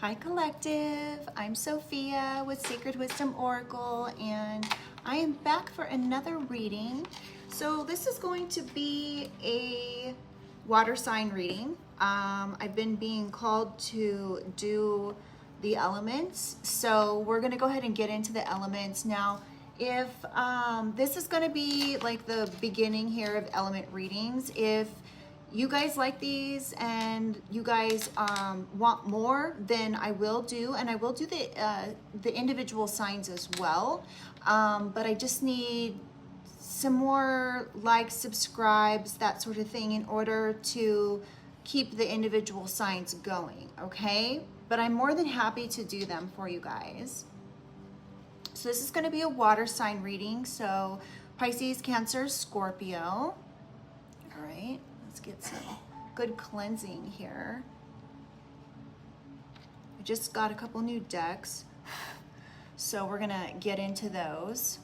Hi Collective, I'm Sophia with Sacred Wisdom Oracle and I am back for another reading. So this is going to be a water sign reading. I've been being called to do the elements, so we're going to go ahead and get into the elements. Now if this is going to be like the beginning here of element readings, if you guys like these and you guys want more, then I will do, and I will do the individual signs as well. But I just need some more likes, subscribes, that sort of thing in order to keep the individual signs going, okay? But I'm more than happy to do them for you guys. So this is going to be a water sign reading. So Pisces, Cancer, Scorpio. All right. Let's get some good cleansing here. I just got a couple new decks, so we're gonna get into those.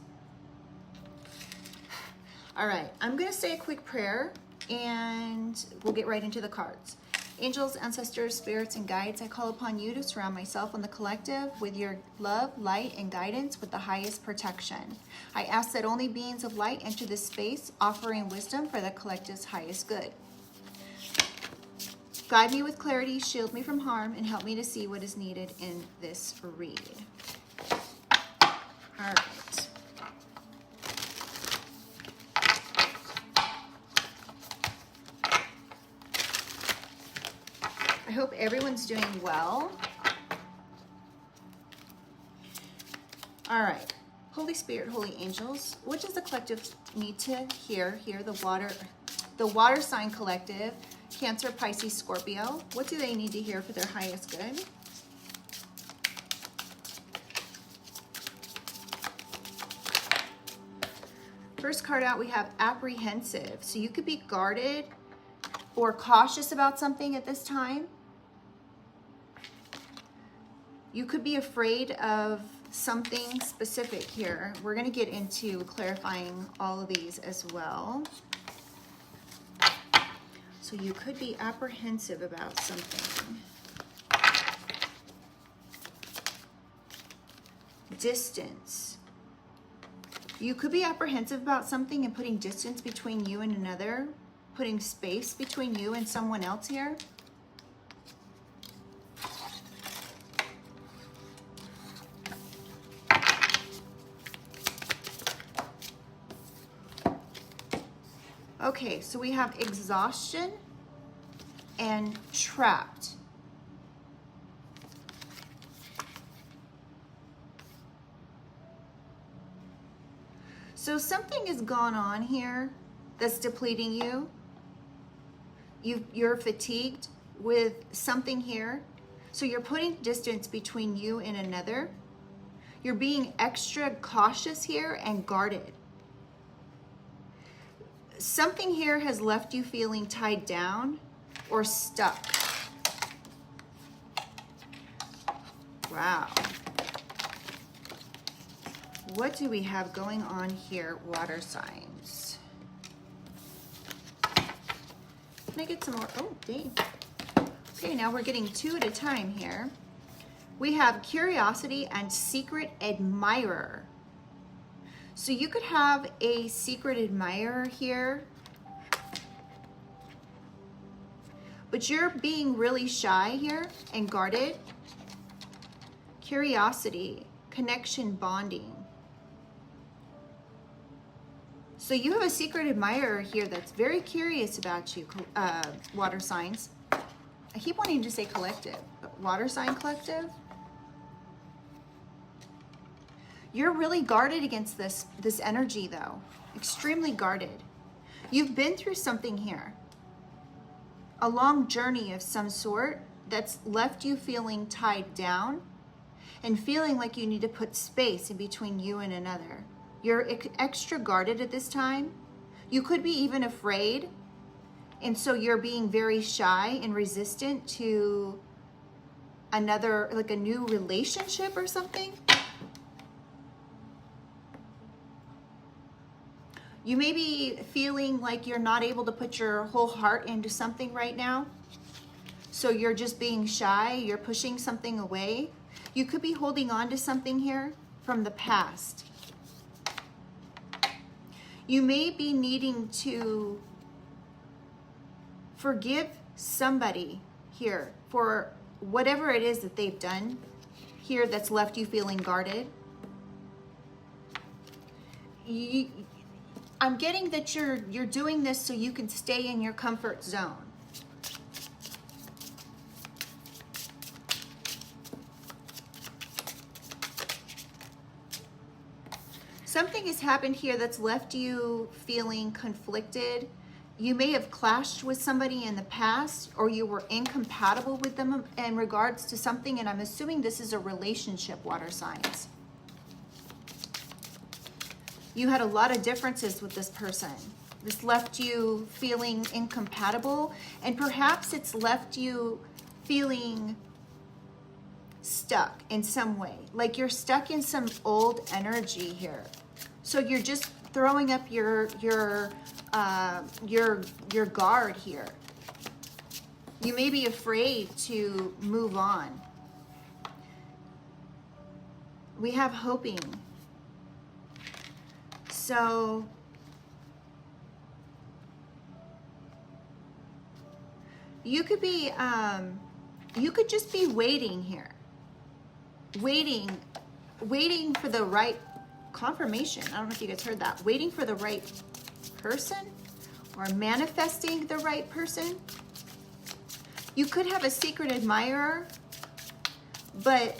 All right, I'm gonna say a quick prayer and we'll get right into the cards. Angels, ancestors, spirits, and guides, I call upon you to surround myself and the collective with your love, light, and guidance with the highest protection. I ask that only beings of light enter this space, offering wisdom for the collective's highest good. Guide me with clarity, shield me from harm, and help me to see what is needed in this read. All right. I hope everyone's doing well. All right. Holy Spirit, holy angels, what does the collective need to hear? The water sign collective, Cancer, Pisces, Scorpio. What do they need to hear for their highest good? First card out, we have apprehensive. So you could be guarded or cautious about something at this time. You could be afraid of something specific here. We're going to get into clarifying all of these as well. So you could be apprehensive about something. Distance. You could be apprehensive about something and putting distance between you and another, putting space between you and someone else here. Okay, so we have exhaustion and trapped. So something has gone on here that's depleting you. You're fatigued with something here. So you're putting distance between you and another. You're being extra cautious here and guarded. Something here has left you feeling tied down or stuck. Wow. What do we have going on here, water signs? Can I get some more? Oh, dang. Okay, now we're getting two at a time here. We have curiosity and secret admirer. So you could have a secret admirer here, but you're being really shy here and guarded. Curiosity, connection, bonding. So you have a secret admirer here that's very curious about you, water signs. I keep wanting to say collective, but water sign collective. You're really guarded against this energy though, extremely guarded. You've been through something here, a long journey of some sort that's left you feeling tied down and feeling like you need to put space in between you and another. You're extra guarded at this time. You could be even afraid, and so you're being very shy and resistant to another, like a new relationship or something. You may be feeling like you're not able to put your whole heart into something right now. So you're just being shy, you're pushing something away. You could be holding on to something here from the past. You may be needing to forgive somebody here for whatever it is that they've done here that's left you feeling guarded. I'm getting that you're doing this so you can stay in your comfort zone. Something has happened here that's left you feeling conflicted. You may have clashed with somebody in the past, or you were incompatible with them in regards to something, and I'm assuming this is a relationship, water signs. You had a lot of differences with this person. This left you feeling incompatible, and perhaps it's left you feeling stuck in some way. Like you're stuck in some old energy here. So you're just throwing up your guard here. You may be afraid to move on. We have hoping. So you could be, you could just be waiting here, waiting for the right confirmation. I don't know if you guys heard that. Waiting for the right person or manifesting the right person. You could have a secret admirer, but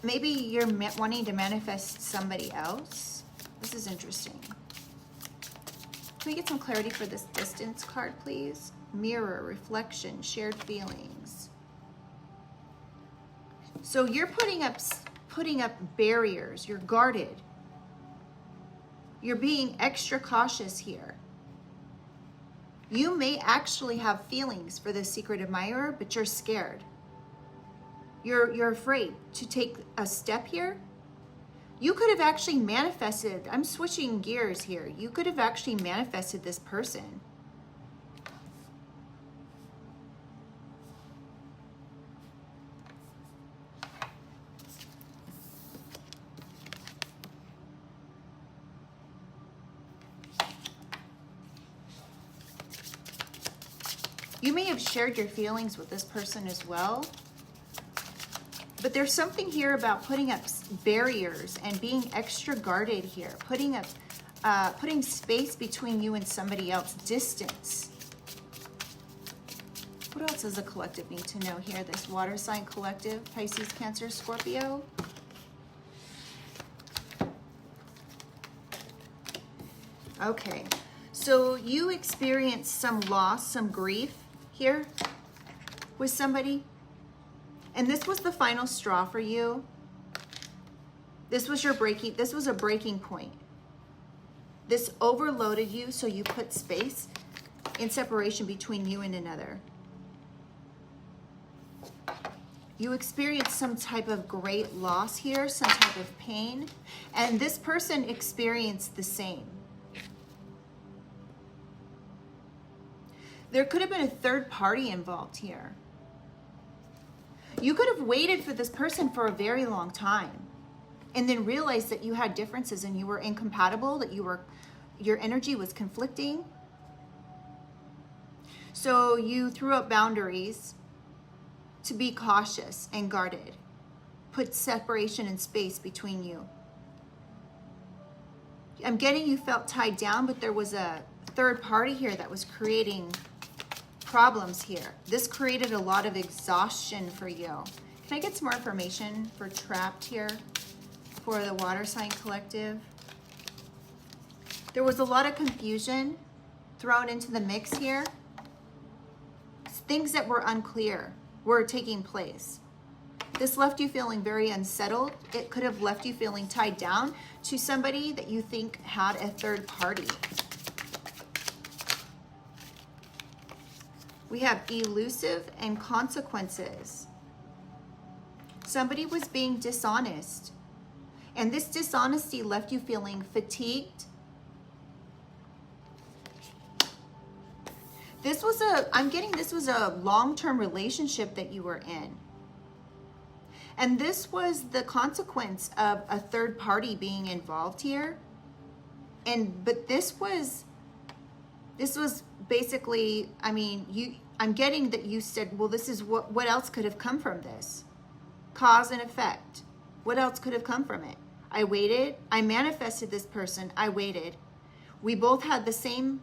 maybe you're wanting to manifest somebody else. This is interesting. Can we get some clarity for this distance card, please? Mirror, reflection, shared feelings. So you're putting up barriers. You're guarded. You're being extra cautious here. You may actually have feelings for this secret admirer, but you're scared. You're afraid to take a step here. You could have actually manifested, I'm switching gears here. You could have actually manifested this person. You may have shared your feelings with this person as well. But there's something here about putting up barriers and being extra guarded here. Putting space between you and somebody else. Distance. What else does the collective need to know here? This water sign collective, Pisces, Cancer, Scorpio. Okay. So you experienced some loss, some grief here with somebody. And this was the final straw for you. This was a breaking point. This overloaded you, so you put space in separation between you and another. You experienced some type of great loss here, some type of pain, and this person experienced the same. There could have been a third party involved here. You could have waited for this person for a very long time and then realized that you had differences and you were incompatible, that your energy was conflicting. So you threw up boundaries to be cautious and guarded. Put separation and space between you. I'm getting you felt tied down, but there was a third party here that was creating problems here. This created a lot of exhaustion for you. Can I get some more information for trapped here for the water sign collective? There was a lot of confusion thrown into the mix here. Things that were unclear were taking place. This left you feeling very unsettled. It could have left you feeling tied down to somebody that you think had a third party. We have elusive and consequences. Somebody was being dishonest, and this dishonesty left you feeling fatigued. I'm getting this was a long-term relationship that you were in. And this was the consequence of a third party being involved here. But this was basically, I mean, I'm getting that you said, well, this is what else could have come from this? Cause and effect. What else could have come from it? I waited. I manifested this person. I waited. We both had the same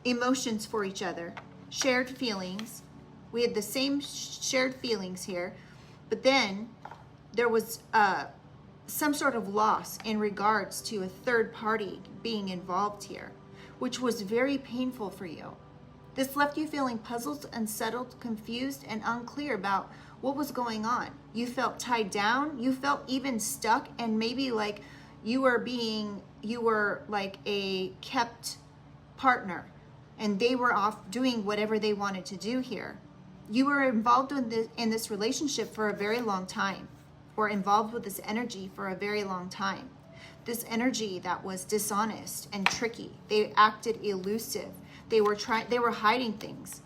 emotions for each other, shared feelings. We had the same shared feelings here. But then there was some sort of loss in regards to a third party being involved here, which was very painful for you. This left you feeling puzzled, unsettled, confused, and unclear about what was going on. You felt tied down. You felt even stuck, and maybe like you were like a kept partner, and they were off doing whatever they wanted to do here. You were involved in this relationship for a very long time, or involved with this energy for a very long time. This energy that was dishonest and tricky. They acted elusive. They were hiding things.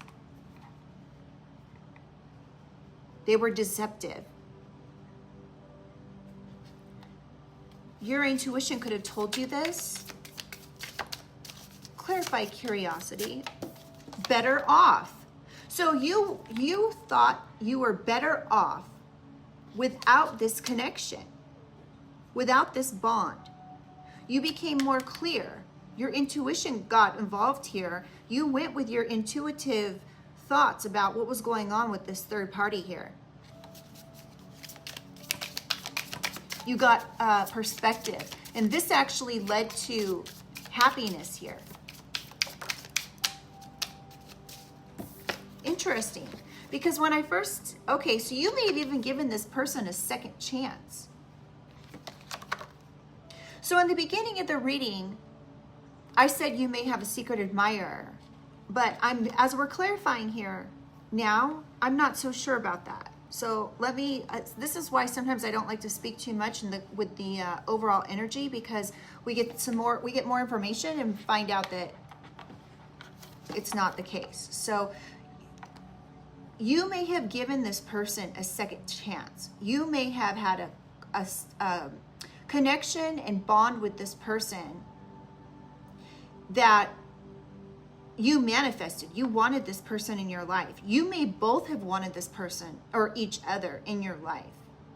They were deceptive. Your intuition could have told you this. Clarify curiosity. Better off. So you thought you were better off without this connection, without this bond. You became more clear. Your intuition got involved here. You went with your intuitive thoughts about what was going on with this third party here. You got perspective. And this actually led to happiness here. Interesting. Because when I first, okay, so you may have even given this person a second chance. So in the beginning of the reading, I said you may have a secret admirer, but as we're clarifying here now, I'm not so sure about that. So this is why sometimes I don't like to speak too much with the overall energy, because we get more information and find out that it's not the case. So you may have given this person a second chance. You may have had a connection and bond with this person that you manifested. You wanted this person in your life. You may both have wanted this person or each other in your life,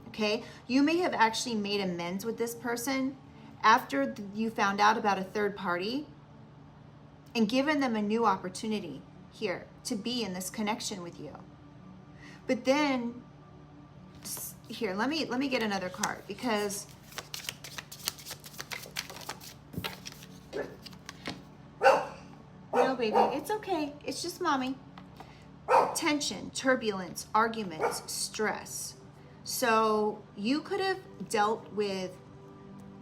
okay? You may have actually made amends with this person after you found out about a third party and given them a new opportunity here to be in this connection with you. But then, here, let me get another card, because no, baby, it's okay. It's just mommy. Tension, turbulence, arguments, stress. So you could have dealt with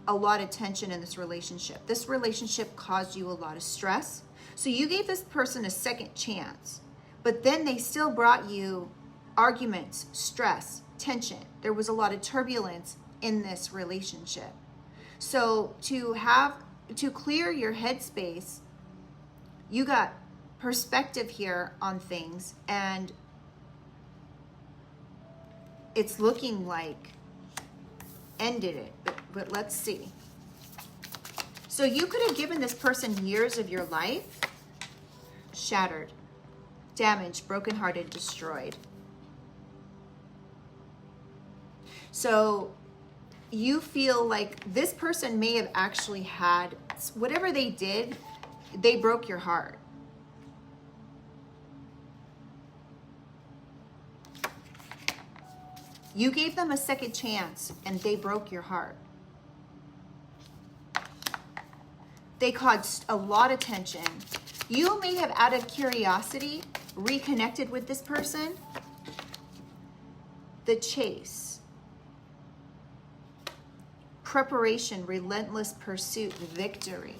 a lot of tension in this relationship. This relationship caused you a lot of stress. So you gave this person a second chance, but then they still brought you arguments, stress, tension. There was a lot of turbulence in this relationship. So to clear your headspace, you got perspective here on things, and it's looking like ended it, but let's see. So you could have given this person years of your life, shattered, damaged, brokenhearted, destroyed. So you feel like this person may have actually had, whatever they did, they broke your heart. You gave them a second chance and they broke your heart. They caused a lot of tension. You may have, out of curiosity, reconnected with this person. The chase. Preparation, relentless pursuit, victory.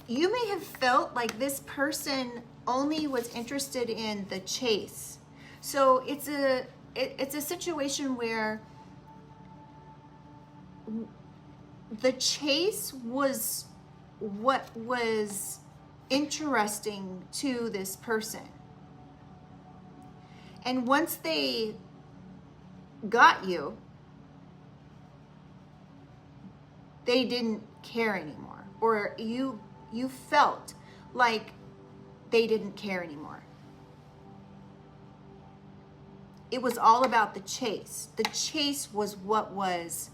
You may have felt like this person only was interested in the chase. So it's it's a situation where the chase was what was interesting to this person. And once they got you, they didn't care anymore, or you felt like they didn't care anymore. It was all about the chase. The chase was what was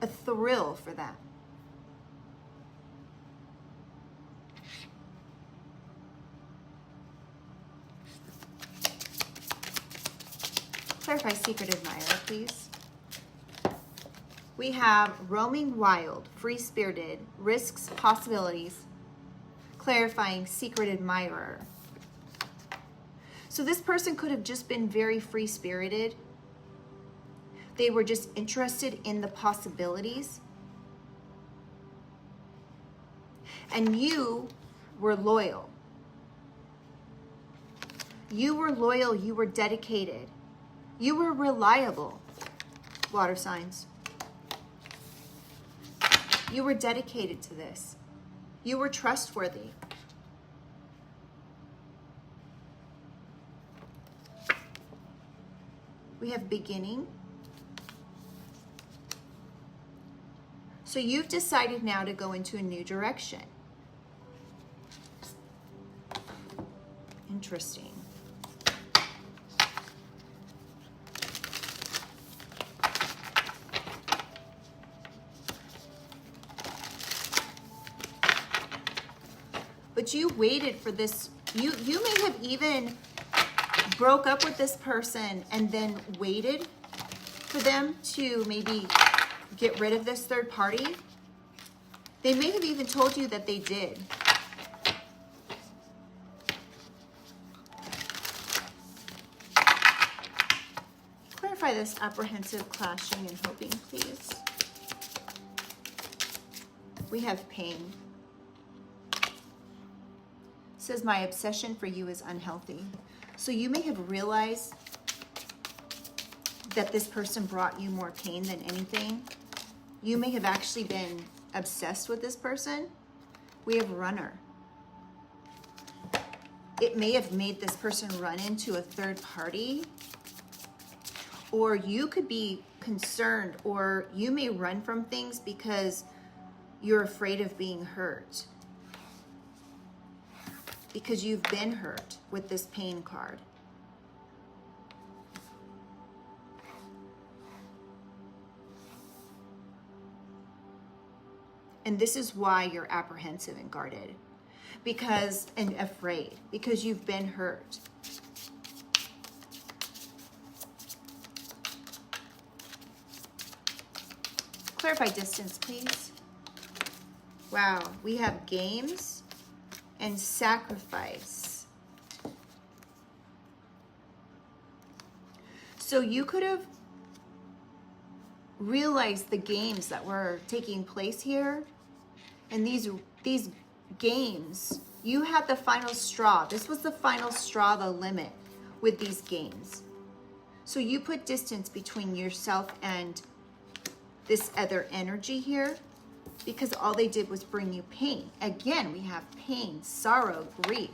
a thrill for them. Clarify secret admirer, please. We have roaming wild, free-spirited, risks, possibilities, clarifying secret admirer. So this person could have just been very free-spirited. They were just interested in the possibilities. And you were loyal. You were loyal, you were dedicated. You were reliable, water signs. You were dedicated to this. You were trustworthy. We have beginning. So you've decided now to go into a new direction. Interesting. But you waited for this. You may have even broke up with this person and then waited for them to maybe get rid of this third party. They may have even told you that they did. Clarify this apprehensive, clashing, and hoping, please. We have pain. It says, my obsession for you is unhealthy. So you may have realized that this person brought you more pain than anything. You may have actually been obsessed with this person. We have runner. It may have made this person run into a third party, or you could be concerned, or you may run from things because you're afraid of being hurt. Because you've been hurt with this pain card. And this is why you're apprehensive and guarded. And afraid. Because you've been hurt. Clarify distance, please. Wow, we have games and sacrifice. So you could have realized the games that were taking place here. And these games, you had the final straw. This was the final straw, the limit with these games. So you put distance between yourself and this other energy here, because all they did was bring you pain. Again, we have pain, sorrow, grief.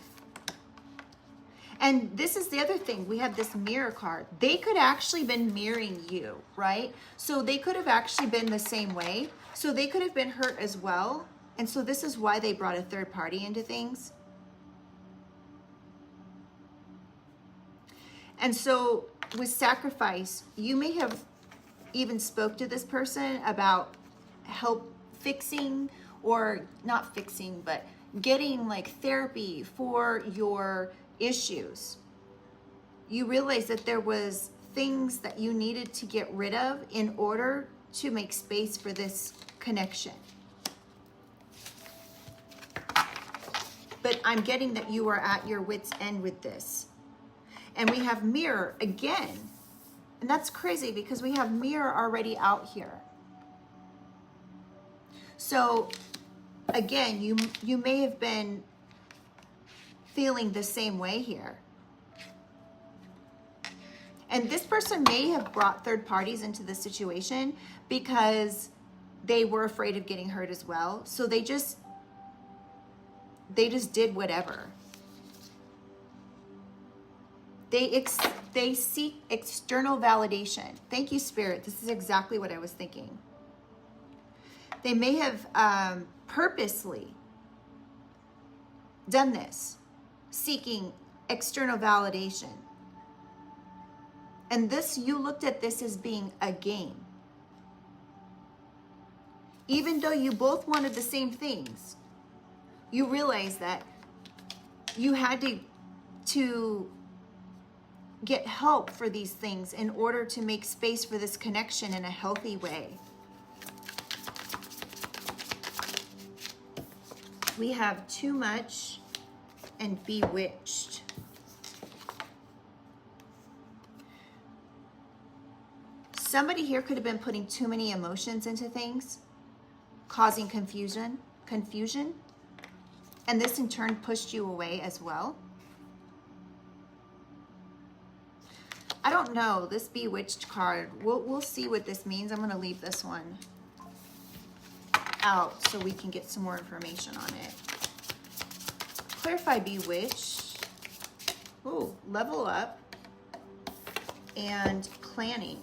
And this is the other thing. We have this mirror card. They could actually been mirroring you, right? So they could have actually been the same way. So they could have been hurt as well. And so this is why they brought a third party into things. And so with sacrifice, you may have even spoke to this person about help fixing, or not fixing, but getting like therapy for your issues. You realize that there was things that you needed to get rid of in order to make space for this connection. But I'm getting that you are at your wit's end with this. And we have mirror again. And that's crazy because we have mirror already out here. So again, you may have been feeling the same way here. And this person may have brought third parties into this situation because they were afraid of getting hurt as well. So they just did whatever. They seek external validation. Thank you, Spirit. This is exactly what I was thinking. They may have purposely done this, seeking external validation. And this, you looked at this as being a game. Even though you both wanted the same things, you realized that you had to get help for these things in order to make space for this connection in a healthy way. We have too much and bewitched. Somebody here could have been putting too many emotions into things, causing confusion, and this in turn pushed you away as well. I don't know, this bewitched card, we'll see what this means. I'm going to leave this one out so we can get some more information on it. Clarify bewitched. Ooh, level up and planning.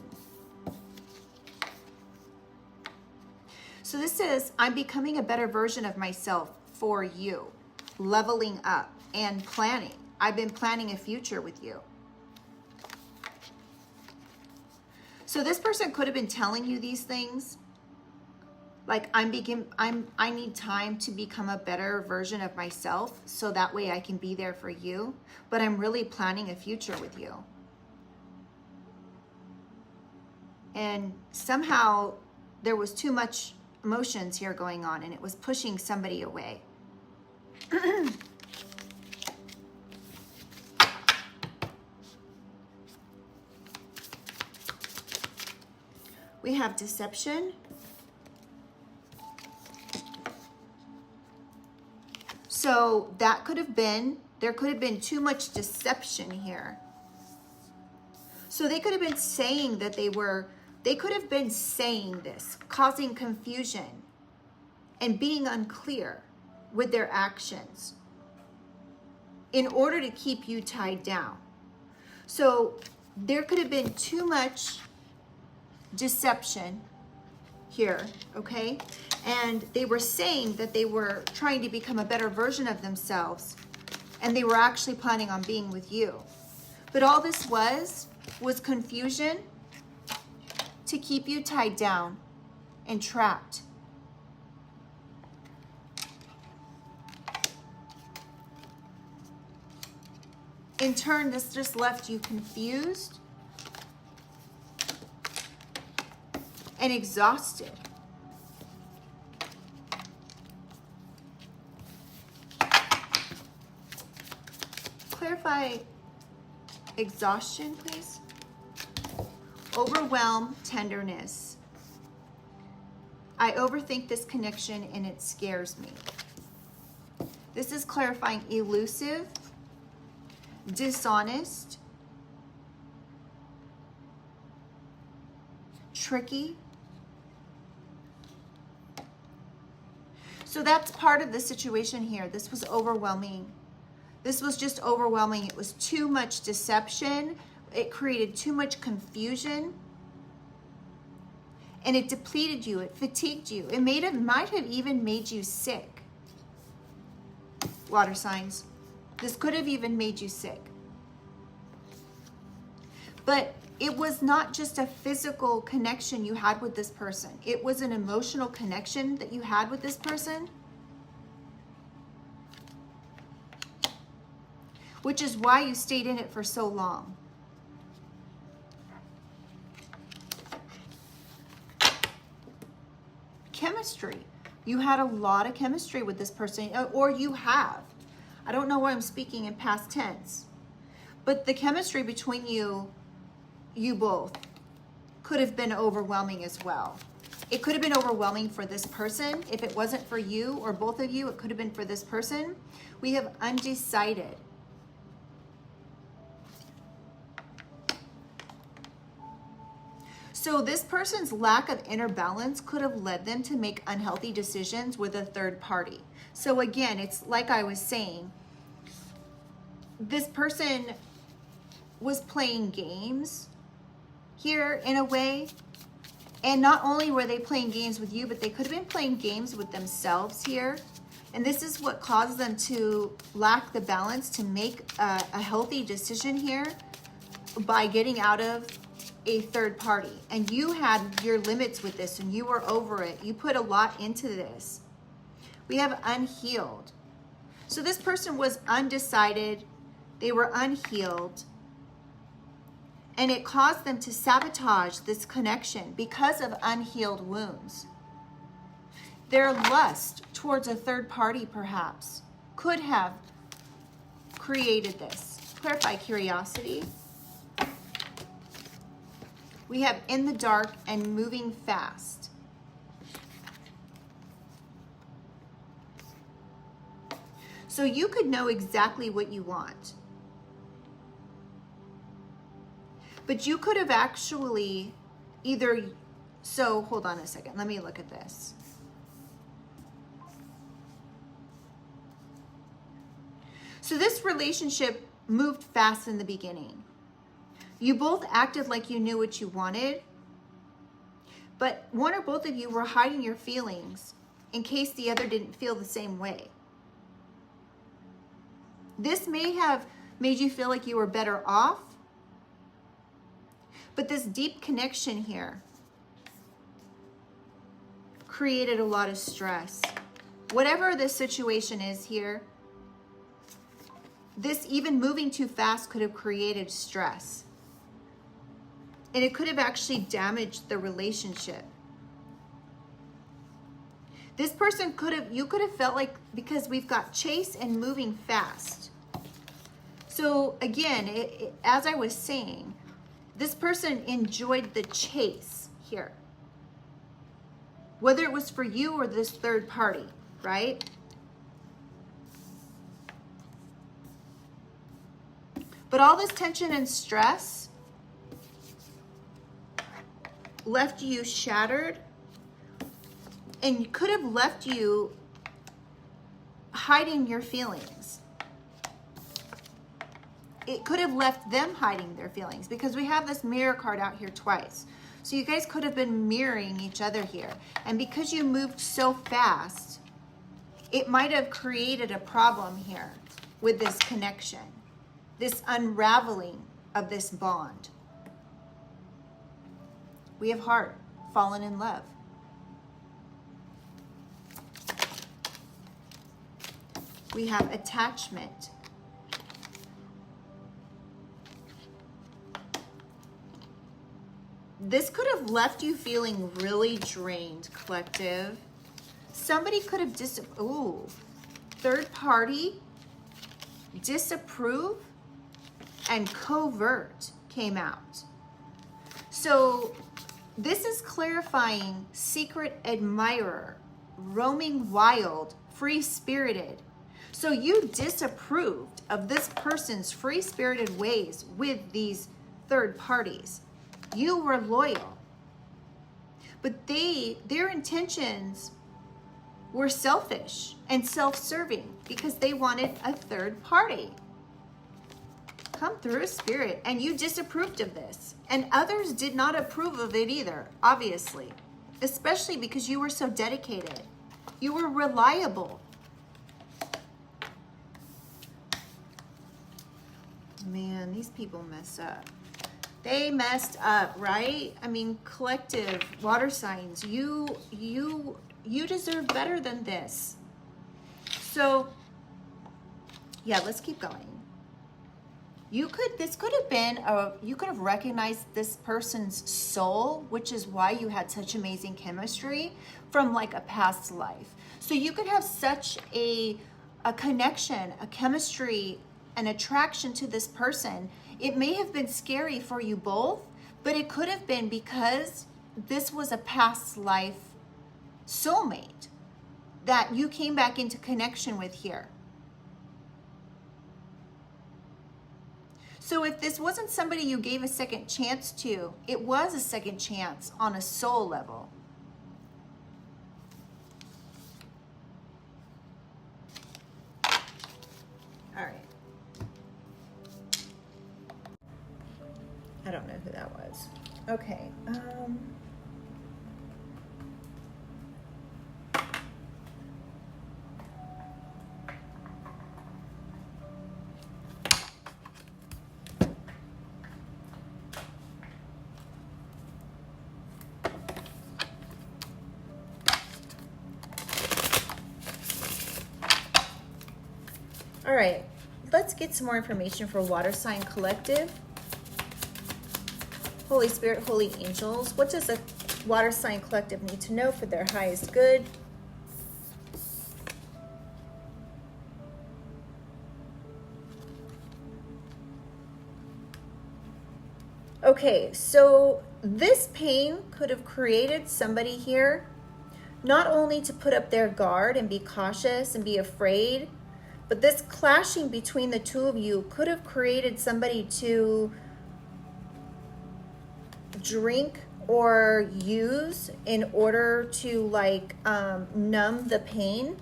So this says, I'm becoming a better version of myself for you. Leveling up and planning. I've been planning a future with you. So this person could have been telling you these things. Like, I need time to become a better version of myself so that way I can be there for you. But I'm really planning a future with you. And somehow there was too much emotions here going on and it was pushing somebody away. We have deception. So that could have been, there could have been too much deception here. So they could have been saying that they could have been saying this, causing confusion and being unclear with their actions in order to keep you tied down. So there could have been too much deception here, okay? And they were saying that they were trying to become a better version of themselves and they were actually planning on being with you. But all this was confusion to keep you tied down and trapped. In turn, this just left you confused and exhausted. Clarify exhaustion, please. Overwhelm, tenderness. I overthink this connection and it scares me. This is clarifying elusive, dishonest, tricky. So that's part of the situation here. This was overwhelming. This was just overwhelming. It was too much deception. It created too much confusion. And it depleted you. It fatigued you. It might have even made you sick. Water signs. This could have even made you sick. But it was not just a physical connection you had with this person. It was an emotional connection that you had with this person. Which is why you stayed in it for so long. Chemistry. You had a lot of chemistry with this person, or you have. I don't know why I'm speaking in past tense. But the chemistry between you both could have been overwhelming as well. It could have been overwhelming for this person. If it wasn't for you or both of you, it could have been for this person. We have undecided. So this person's lack of inner balance could have led them to make unhealthy decisions with a third party. So again, it's like I was saying, this person was playing games here in a way. And not only were they playing games with you, but they could have been playing games with themselves here. And this is what caused them to lack the balance to make a healthy decision here by getting out of a third party. And you had your limits with this and you were over it. You put a lot into this. We have unhealed. So this person was undecided. They were unhealed. And it caused them to sabotage this connection because of unhealed wounds. Their lust towards a third party perhaps could have created this. Clarify curiosity. We have in the dark and moving fast. So you could know exactly what you want. But you could have actually either, so hold on a second, let me look at this. So this relationship moved fast in the beginning. You both acted like you knew what you wanted, but one or both of you were hiding your feelings in case the other didn't feel the same way. This may have made you feel like you were better off, but this deep connection here created a lot of stress. Whatever the situation is here, this even moving too fast could have created stress. And it could have actually damaged the relationship. This person you could have felt like, because we've got chase and moving fast. So again, as I was saying, this person enjoyed the chase here. Whether it was for you or this third party, right? But all this tension and stress left you shattered and could have left you hiding your feelings. It could have left them hiding their feelings because we have this mirror card out here twice. So you guys could have been mirroring each other here. And because you moved so fast, it might have created a problem here with this connection, this unraveling of this bond. We have heart, fallen in love. We have attachment. This could have left you feeling really drained, collective. Somebody could have third party, disapprove, and covert came out. So this is clarifying secret admirer, roaming wild, free-spirited. So you disapproved of this person's free-spirited ways with these third parties. You were loyal. But their intentions were selfish and self-serving because they wanted a third party. Come through, Spirit. And you disapproved of this. And others did not approve of it either, obviously. Especially because you were so dedicated. You were reliable. Man, these people mess up. They messed up, right? I mean, collective water signs, you deserve better than this. So, yeah, let's keep going. You could have recognized this person's soul, which is why you had such amazing chemistry from like a past life. So you could have such a connection, a chemistry, an attraction to this person. It may have been scary for you both, but it could have been because this was a past life soulmate that you came back into connection with here. So if this wasn't somebody you gave a second chance to, it was a second chance on a soul level. All right. I don't know who that was. Okay. All right, let's get some more information for Water Sign Collective. Holy Spirit, Holy Angels, what does a Water Sign Collective need to know for their highest good? Okay, so this pain could have created somebody here, not only to put up their guard and be cautious and be afraid, but this clashing between the two of you could have created somebody to drink or use in order to like numb the pain.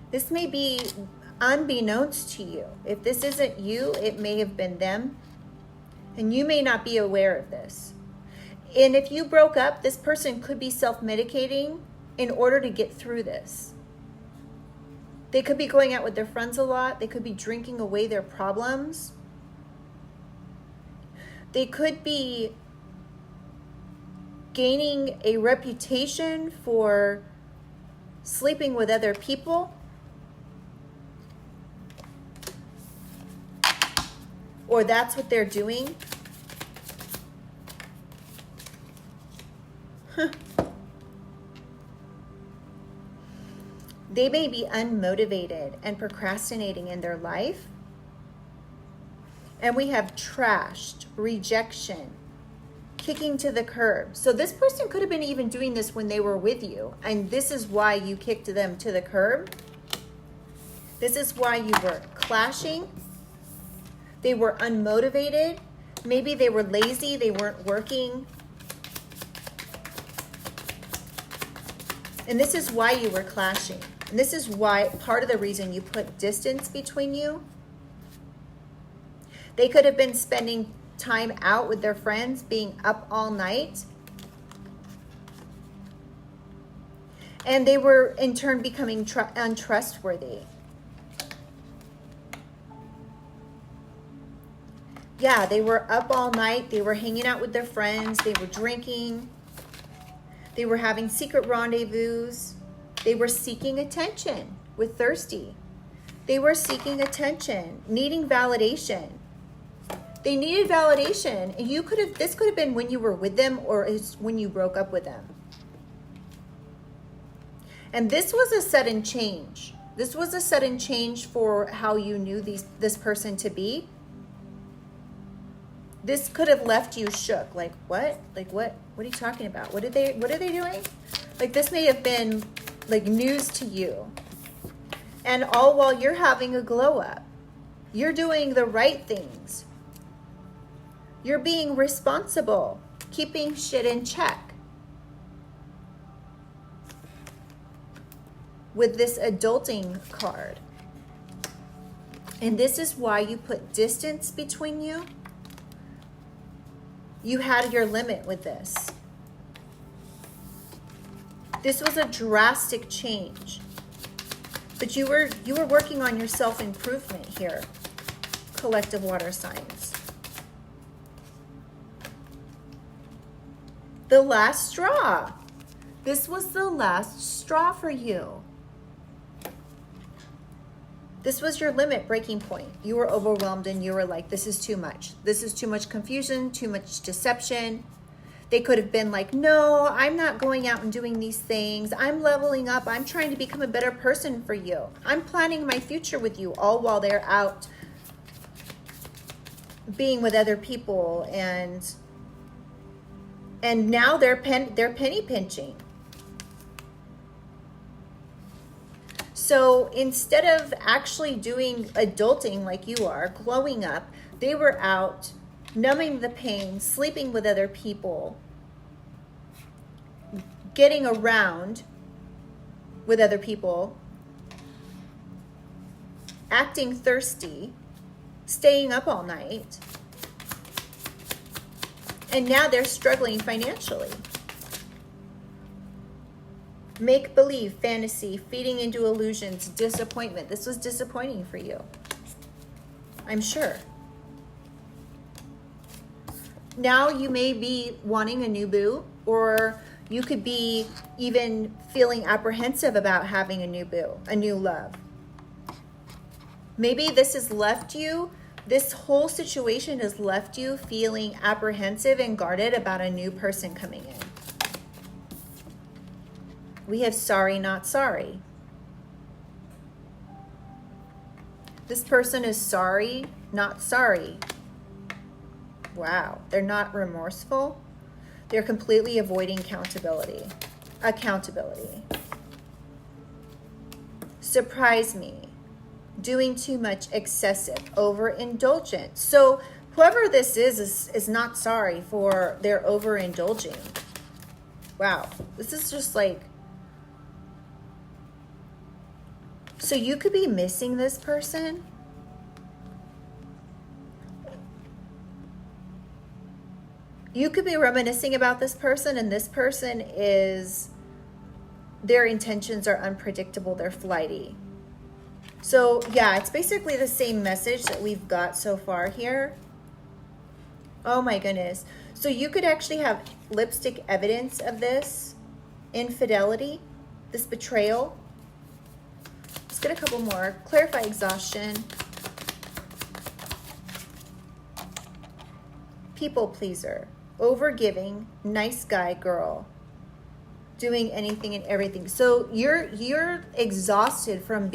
This may be unbeknownst to you. If this isn't you, it may have been them. And you may not be aware of this. And if you broke up, this person could be self-medicating in order to get through this. They could be going out with their friends a lot. They could be drinking away their problems. They could be gaining a reputation for sleeping with other people. Or that's what they're doing. They may be unmotivated and procrastinating in their life. And we have trashed, rejection, kicking to the curb. So this person could have been even doing this when they were with you. And this is why you kicked them to the curb. This is why you were clashing. They were unmotivated. Maybe they were lazy. They weren't working. And this is why you were clashing. And this is why part of the reason you put distance between you. They could have been spending time out with their friends, being up all night. And they were in turn becoming untrustworthy. Yeah, they were up all night. They were hanging out with their friends. They were drinking. They were having secret rendezvous. They were seeking attention with thirsty. They were seeking attention, needing validation. They needed validation. And you could have, this could have been when you were with them or when you broke up with them. And this was a sudden change. This was a sudden change for how you knew this person to be. This could have left you shook. Like, what? Like, what are you talking about? What are they doing? Like, this may have been like news to you. And all while you're having a glow up. You're doing the right things. You're being responsible, keeping shit in check. With this adulting card. And this is why you put distance between you. You had your limit with this. This was a drastic change. But you were working on your self-improvement here, collective water signs. The last straw. This was the last straw for you. This was your limit breaking point. You were overwhelmed and you were like, this is too much. This is too much confusion, too much deception. They could have been like, no, I'm not going out and doing these things. I'm leveling up. I'm trying to become a better person for you. I'm planning my future with you, all while they're out being with other people. And now they're penny pinching. So instead of actually doing adulting like you are, glowing up, They were out numbing the pain, sleeping with other people, getting around with other people, acting thirsty, staying up all night, and now they're struggling financially. Make believe, fantasy, feeding into illusions, disappointment. This was disappointing for you, I'm sure. Now you may be wanting a new boo, or you could be even feeling apprehensive about having a new boo, a new love. Maybe this has left you, this whole situation has left you feeling apprehensive and guarded about a new person coming in. We have sorry, not sorry. This person is sorry, not sorry. Wow, they're not remorseful. They're completely avoiding accountability. Surprise me. Doing too much, excessive, overindulgent. So whoever this is not sorry for their overindulging. Wow, this is just like, so you could be missing this person. You could be reminiscing about this person, and this person is, their intentions are unpredictable, they're flighty. So yeah, it's basically the same message that we've got so far here. Oh my goodness. So you could actually have lipstick evidence of this infidelity, this betrayal. Let's get a couple more. Clarify exhaustion. People pleaser. Overgiving. Nice guy girl. Doing anything and everything. So you're exhausted from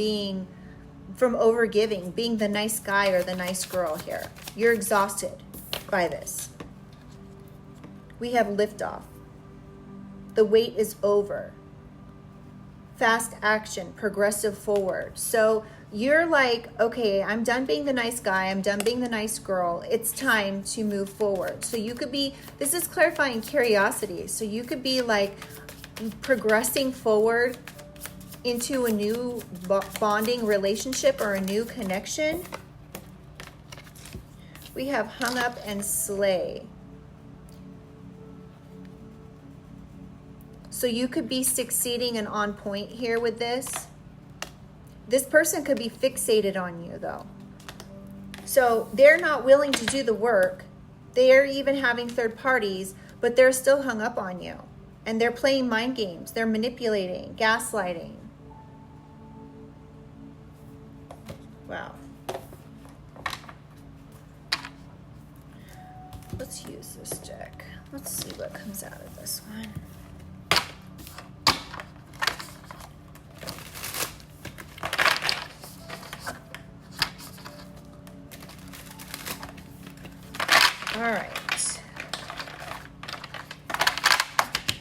overgiving, being the nice guy or the nice girl here. You're exhausted by this. We have liftoff. The wait is over. Fast action, progressive forward. So you're like, okay, I'm done being the nice guy. I'm done being the nice girl. It's time to move forward. So you could be, this is clarifying curiosity. So you could be like progressing forward into a new bonding relationship or a new connection. We have hung up and slay. So you could be succeeding and on point here with this. This person could be fixated on you though. So they're not willing to do the work. They're even having third parties, but they're still hung up on you. And they're playing mind games. They're manipulating, gaslighting. Wow. Let's use this deck. Let's see what comes out of this one. All right.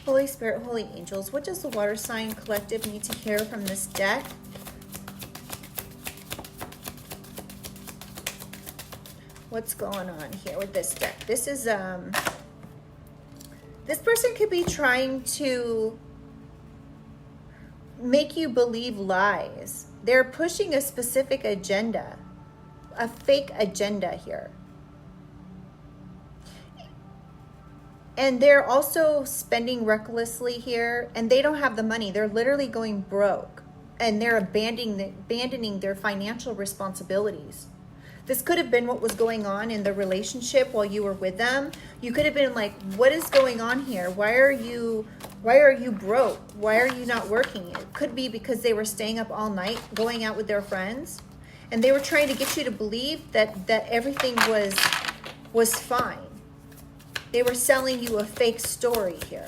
Holy Spirit, Holy Angels, what does the water sign collective need to hear from this deck? What's going on here with this deck? This is, this person could be trying to make you believe lies. They're pushing a specific agenda, a fake agenda here. And they're also spending recklessly here, and they don't have the money. They're literally going broke, and they're abandoning their financial responsibilities. This could have been what was going on in the relationship while you were with them. You could have been like, what is going on here? Why are you broke? Why are you not working? It could be because they were staying up all night, going out with their friends, and they were trying to get you to believe that everything was fine. They were selling you a fake story here.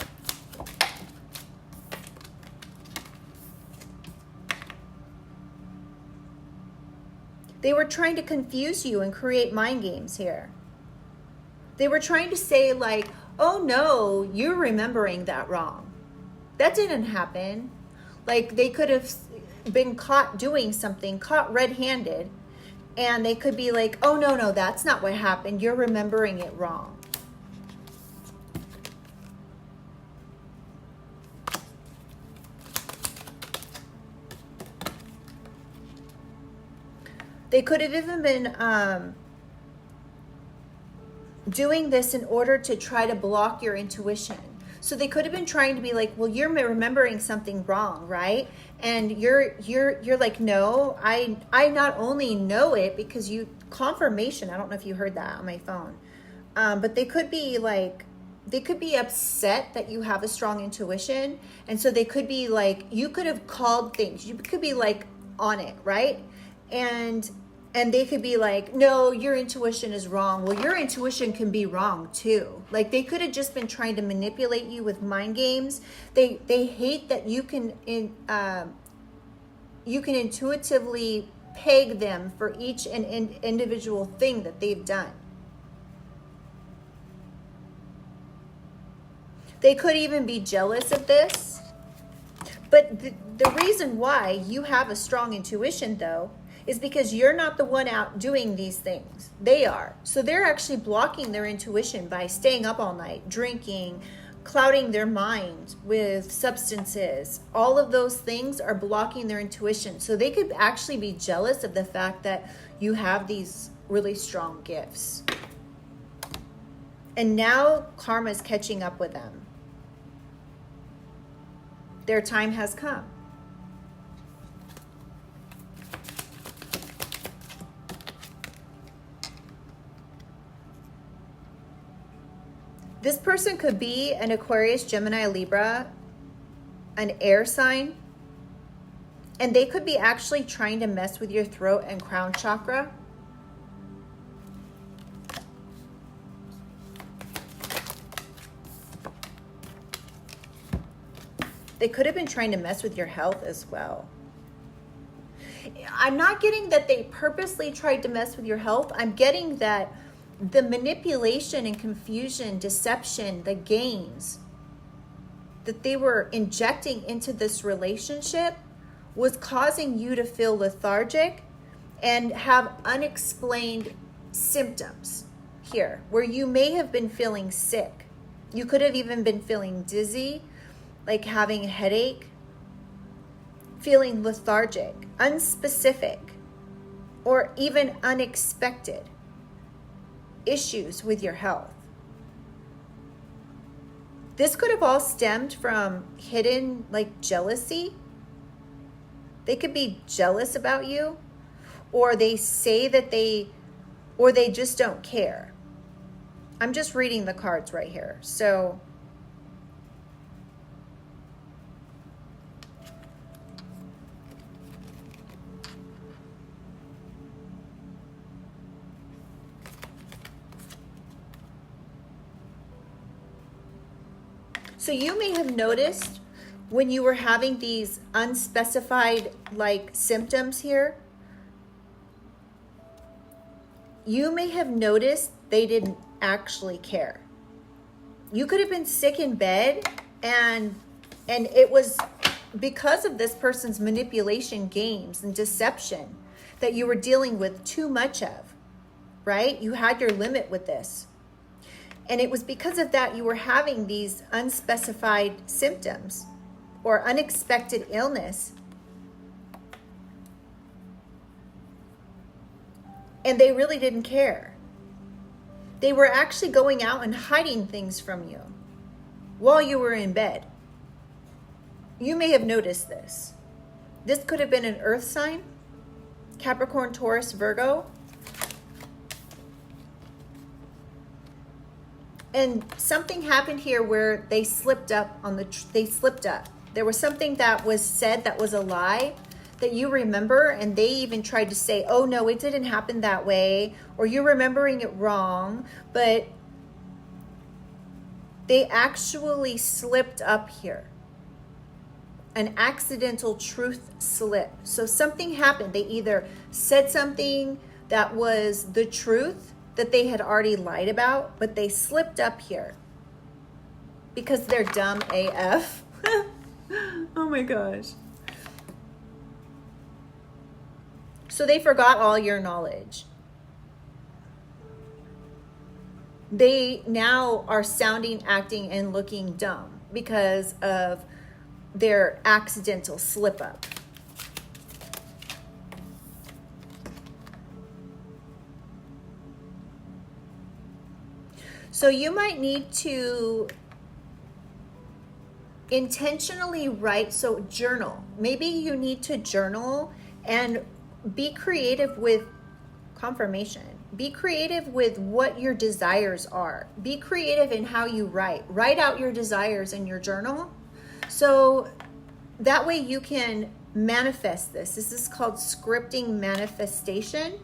They were trying to confuse you and create mind games here. They were trying to say like, oh no, you're remembering that wrong. That didn't happen. Like they could have been caught doing something, caught red-handed, And they could be like, oh, no, that's not what happened. You're remembering it wrong. They could have even been doing this in order to try to block your intuition. So they could have been trying to be like, well, you're remembering something wrong, right? And you're like, no, I not only know it because you confirmation. I don't know if you heard that on my phone, but they could be like, they could be upset that you have a strong intuition, and so they could be like, you could have called things. You could be like on it, right? And they could be like, no, your intuition is wrong. Well, your intuition can be wrong too. Like they could have just been trying to manipulate you with mind games. They hate that you can intuitively peg them for each and individual thing that they've done. They could even be jealous of this. But the reason why you have a strong intuition, though, is because you're not the one out doing these things. They are. So they're actually blocking their intuition by staying up all night, drinking, clouding their mind with substances. All of those things are blocking their intuition. So they could actually be jealous of the fact that you have these really strong gifts. And now karma's catching up with them. Their time has come. This person could be an Aquarius, Gemini, Libra, an air sign, and they could be actually trying to mess with your throat and crown chakra. They could have been trying to mess with your health as well. I'm not getting that they purposely tried to mess with your health. I'm getting that the manipulation and confusion, deception, the games that they were injecting into this relationship was causing you to feel lethargic and have unexplained symptoms here, where you may have been feeling sick. You could have even been feeling dizzy, like having a headache, feeling lethargic, unspecific, or even unexpected issues with your health. This could have all stemmed from hidden like jealousy. They could be jealous about you, or they say that they just don't care. I'm just reading the cards right here. So you may have noticed when you were having these unspecified like symptoms here, you may have noticed they didn't actually care. You could have been sick in bed and it was because of this person's manipulation games and deception that you were dealing with too much of, right? You had your limit with this. And it was because of that you were having these unspecified symptoms or unexpected illness. And they really didn't care. They were actually going out and hiding things from you while you were in bed. You may have noticed this. This could have been an earth sign, Capricorn, Taurus, Virgo. And something happened here where they slipped up on they slipped up. There was something that was said that was a lie that you remember, and they even tried to say, oh no, it didn't happen that way, or you're remembering it wrong, but they actually slipped up here. An accidental truth slip. So something happened. They either said something that was the truth that they had already lied about, but they slipped up here because they're dumb AF. Oh my gosh. So they forgot all your knowledge. They now are sounding, acting, and looking dumb because of their accidental slip up. So you might need to intentionally write, so journal. Maybe you need to journal and be creative with confirmation. Be creative with what your desires are. Be creative in how you write. Write out your desires in your journal. So that way you can manifest this. This is called scripting manifestation.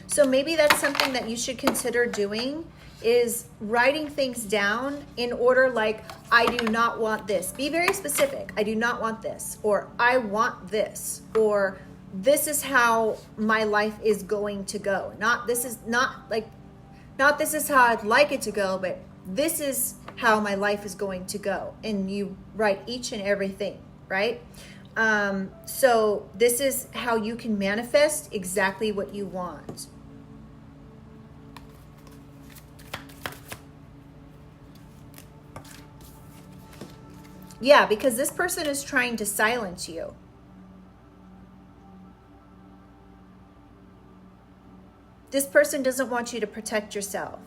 So maybe that's something that you should consider doing, is writing things down in order, like, I do not want this. Be very specific. I do not want this, or I want this, or this is how my life is going to go. Not this is how I'd like it to go, but this is how my life is going to go. And you write each and everything, right? So this is how you can manifest exactly what you want. Yeah, because this person is trying to silence you. This person doesn't want you to protect yourself.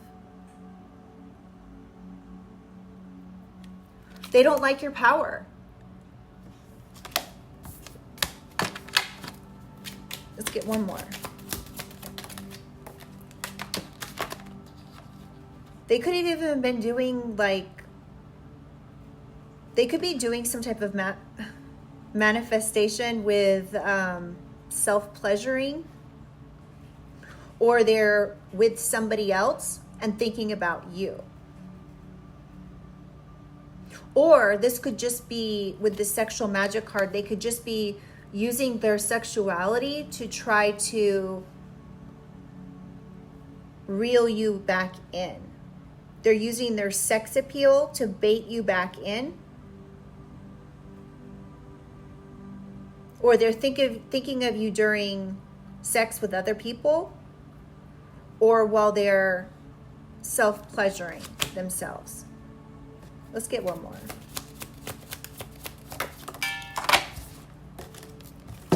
They don't like your power. Let's get one more. They could have even been doing they could be doing some type of manifestation with self-pleasuring, or they're with somebody else and thinking about you. Or this could just be with the sexual magic card. They could just be using their sexuality to try to reel you back in. They're using their sex appeal to bait you back in. Or they're thinking of you during sex with other people, or while they're self-pleasuring themselves. Let's get one more.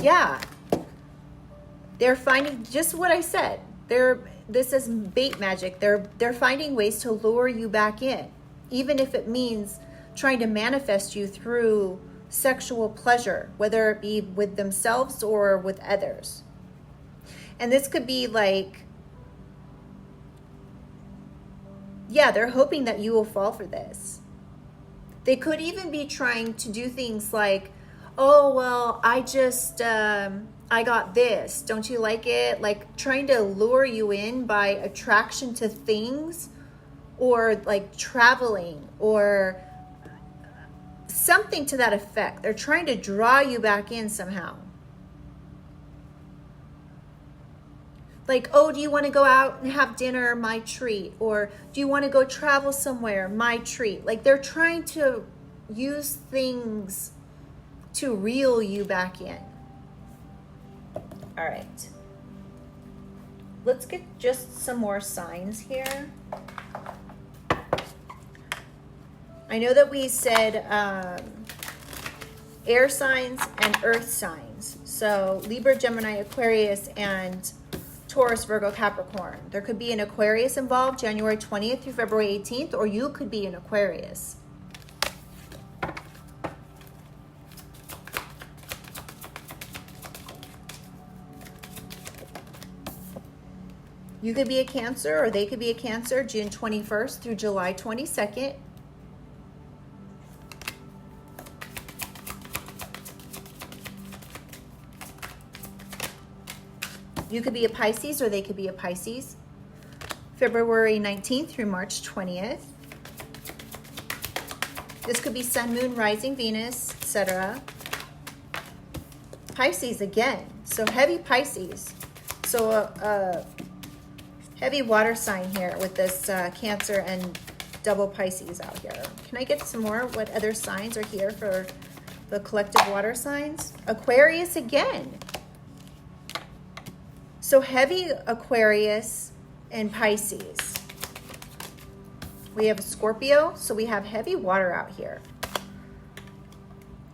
Yeah. They're finding, just what I said. This is bait magic. They're finding ways to lure you back in, even if it means trying to manifest you through sexual pleasure, whether it be with themselves or with others. And this could be like, yeah, they're hoping that you will fall for this. They could even be trying to do things like, oh, well, I got this. Don't you like it? Like trying to lure you in by attraction to things, or like traveling, or something to that effect. They're trying to draw you back in somehow. Like, oh, do you want to go out and have dinner? My treat. Or do you want to go travel somewhere? My treat. Like they're trying to use things to reel you back in. All right. Let's get just some more signs here. I know that we said air signs and earth signs. So Libra, Gemini, Aquarius, and Taurus, Virgo, Capricorn. There could be an Aquarius involved January 20th through February 18th, or you could be an Aquarius. You could be a Cancer, or they could be a Cancer June 21st through July 22nd. You could be a Pisces, or they could be a Pisces. February 19th through March 20th. This could be Sun, Moon, Rising, Venus, etc. Pisces again. So heavy Pisces. So heavy water sign here with this Cancer and double Pisces out here. Can I get some more? What other signs are here for the collective water signs? Aquarius again. So heavy Aquarius and Pisces. We have a Scorpio, so we have heavy water out here.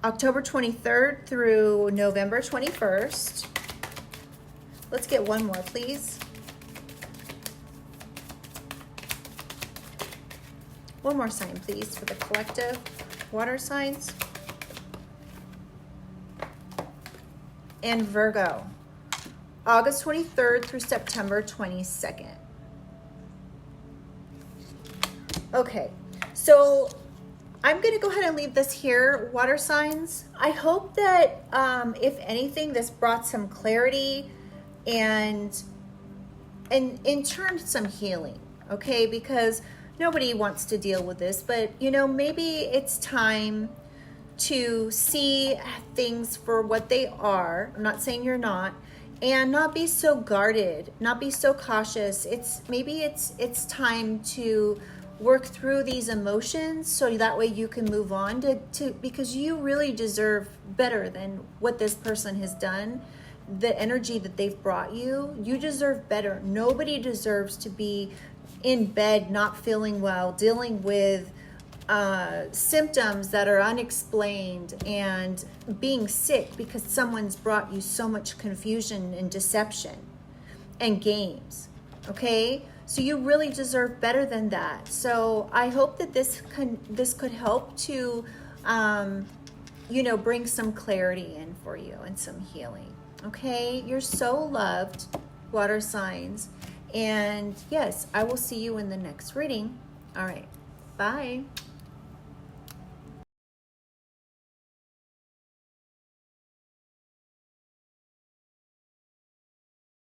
October 23rd through November 21st. Let's get one more, please. One more sign, please, for the collective water signs. And Virgo, August 23rd through September 22nd. Okay, so I'm going to go ahead and leave this here, water signs. I hope that, if anything, this brought some clarity and in turn some healing, okay? Because nobody wants to deal with this, but, you know, maybe it's time to see things for what they are. I'm not saying you're not. And not be so guarded, not be so cautious. Maybe it's time to work through these emotions so that way you can move on to because you really deserve better than what this person has done, the energy that they've brought you. You deserve better. Nobody deserves to be in bed not feeling well, dealing with symptoms that are unexplained and being sick because someone's brought you so much confusion and deception and games. Okay, so you really deserve better than that. So I hope that this could help to you know, bring some clarity in for you and some healing. Okay, you're so loved, water signs. And yes, I will see you in the next reading. All right, bye.